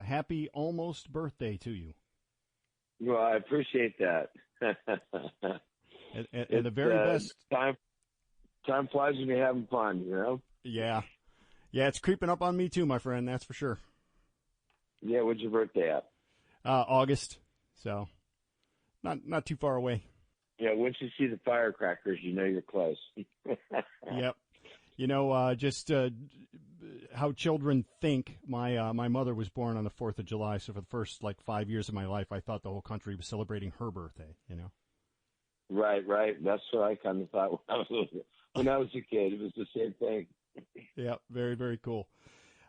happy almost birthday to you. Well, I appreciate that. And the very best. Time flies when you're having fun, you know? Yeah. Yeah, it's creeping up on me too, my friend. That's for sure. Yeah, when's your birthday at? August. So not too far away. Yeah, once you see the firecrackers, you know you're close. Yep. You know, just how children think. My mother was born on the 4th of July, so for the first 5 years of my life, I thought the whole country was celebrating her birthday. You know. Right. That's what I kind of thought when I was a kid. It was the same thing. Yeah, very, very cool.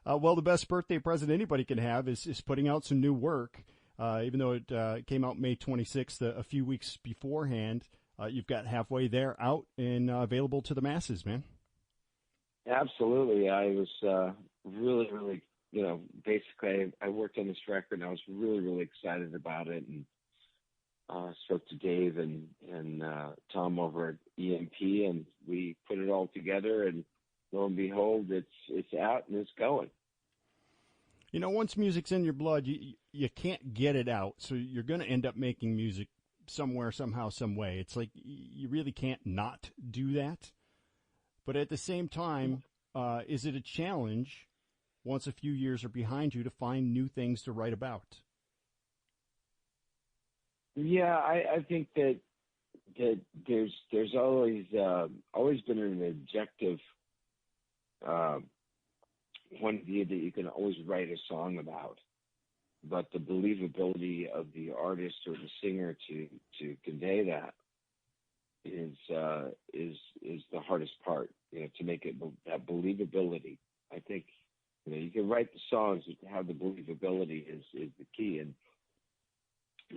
Well, the best birthday present anybody can have is putting out some new work. Even though it came out May 26th, a few weeks beforehand, you've got Halfway There out and available to the masses, man. Absolutely. I was really, really, basically I worked on this record and I was really, really excited about it, and spoke to Dave and Tom over at EMP, and we put it all together, and lo and behold, it's out and it's going. You know, once music's in your blood, you can't get it out, so you're going to end up making music somewhere, somehow, some way. It's like you really can't not do that. But at the same time, is it a challenge once a few years are behind you to find new things to write about? Yeah, I think that there's always been an objective point of view that you can always write a song about, but the believability of the artist or the singer to convey that is the hardest part. To make it that believability. I think you can write the songs, but to have the believability is the key. And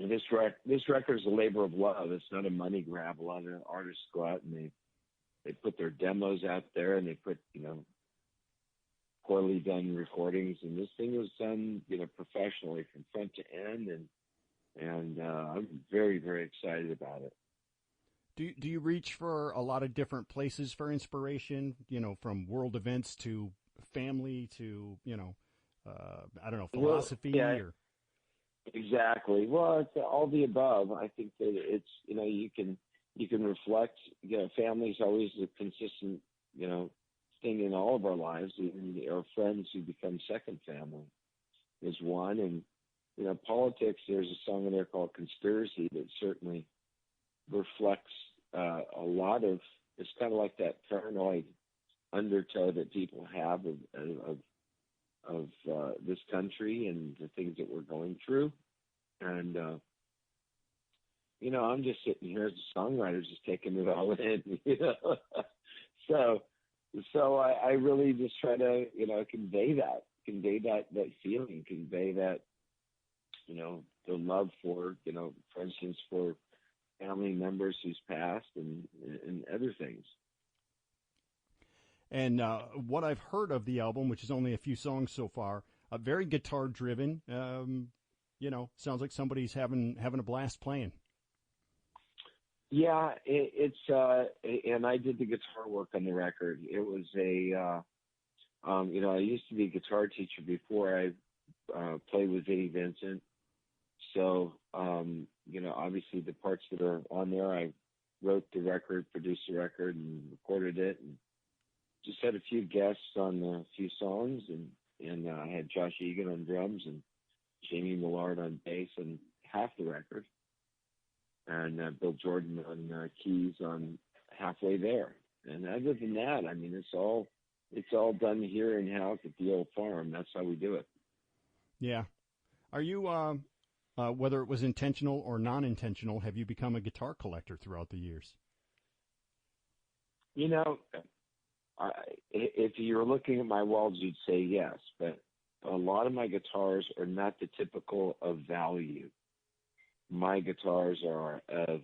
this record is a labor of love. It's not a money grab. A lot of artists go out and they put their demos out there, and they put poorly done recordings, and this thing was done professionally from front to end, and I'm very, very excited about it. Do you reach for a lot of different places for inspiration? From world events to family to I don't know, philosophy. Well, yeah. Or Exactly. Well, it's all the above. I think that it's you can reflect. Family's always a consistent thing in all of our lives. Even our friends who become second family is one. And politics. There's a song in there called "Conspiracy" that certainly reflects a lot of. It's kind of like that paranoid undertow that people have of this country and the things that we're going through. And, I'm just sitting here as a songwriter, just taking it all in, So I really just try to, convey that feeling, convey that, the love for, for instance, for family members who's passed and other things. And what I've heard of the album, which is only a few songs so far, very guitar driven. Sounds like somebody's having a blast playing. Yeah, it's and I did the guitar work on the record. It was I used to be a guitar teacher before I played with Vinnie Vincent. So, obviously the parts that are on there, I wrote the record, produced the record, and recorded it, and just had a few guests on a few songs, and I had Josh Egan on drums and Jamie Millard on bass on half the record, and Bill Jordan on keys on Halfway There. And other than that, I mean, it's all done here in house at the old farm. That's how we do it. Yeah. Are you, whether it was intentional or non-intentional, have you become a guitar collector throughout the years? If you were looking at my walls, you'd say yes, but a lot of my guitars are not the typical of value. My guitars are of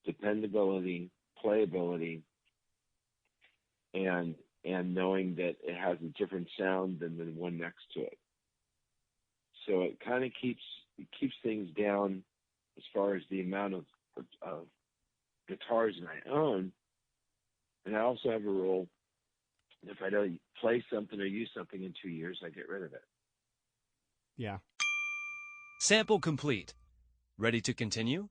dependability, playability, and knowing that it has a different sound than the one next to it. So it kind of keeps things down as far as the amount of guitars that I own. And I also have a rule: if I don't play something or use something in 2 years, I get rid of it. Yeah. Sample complete. Ready to continue?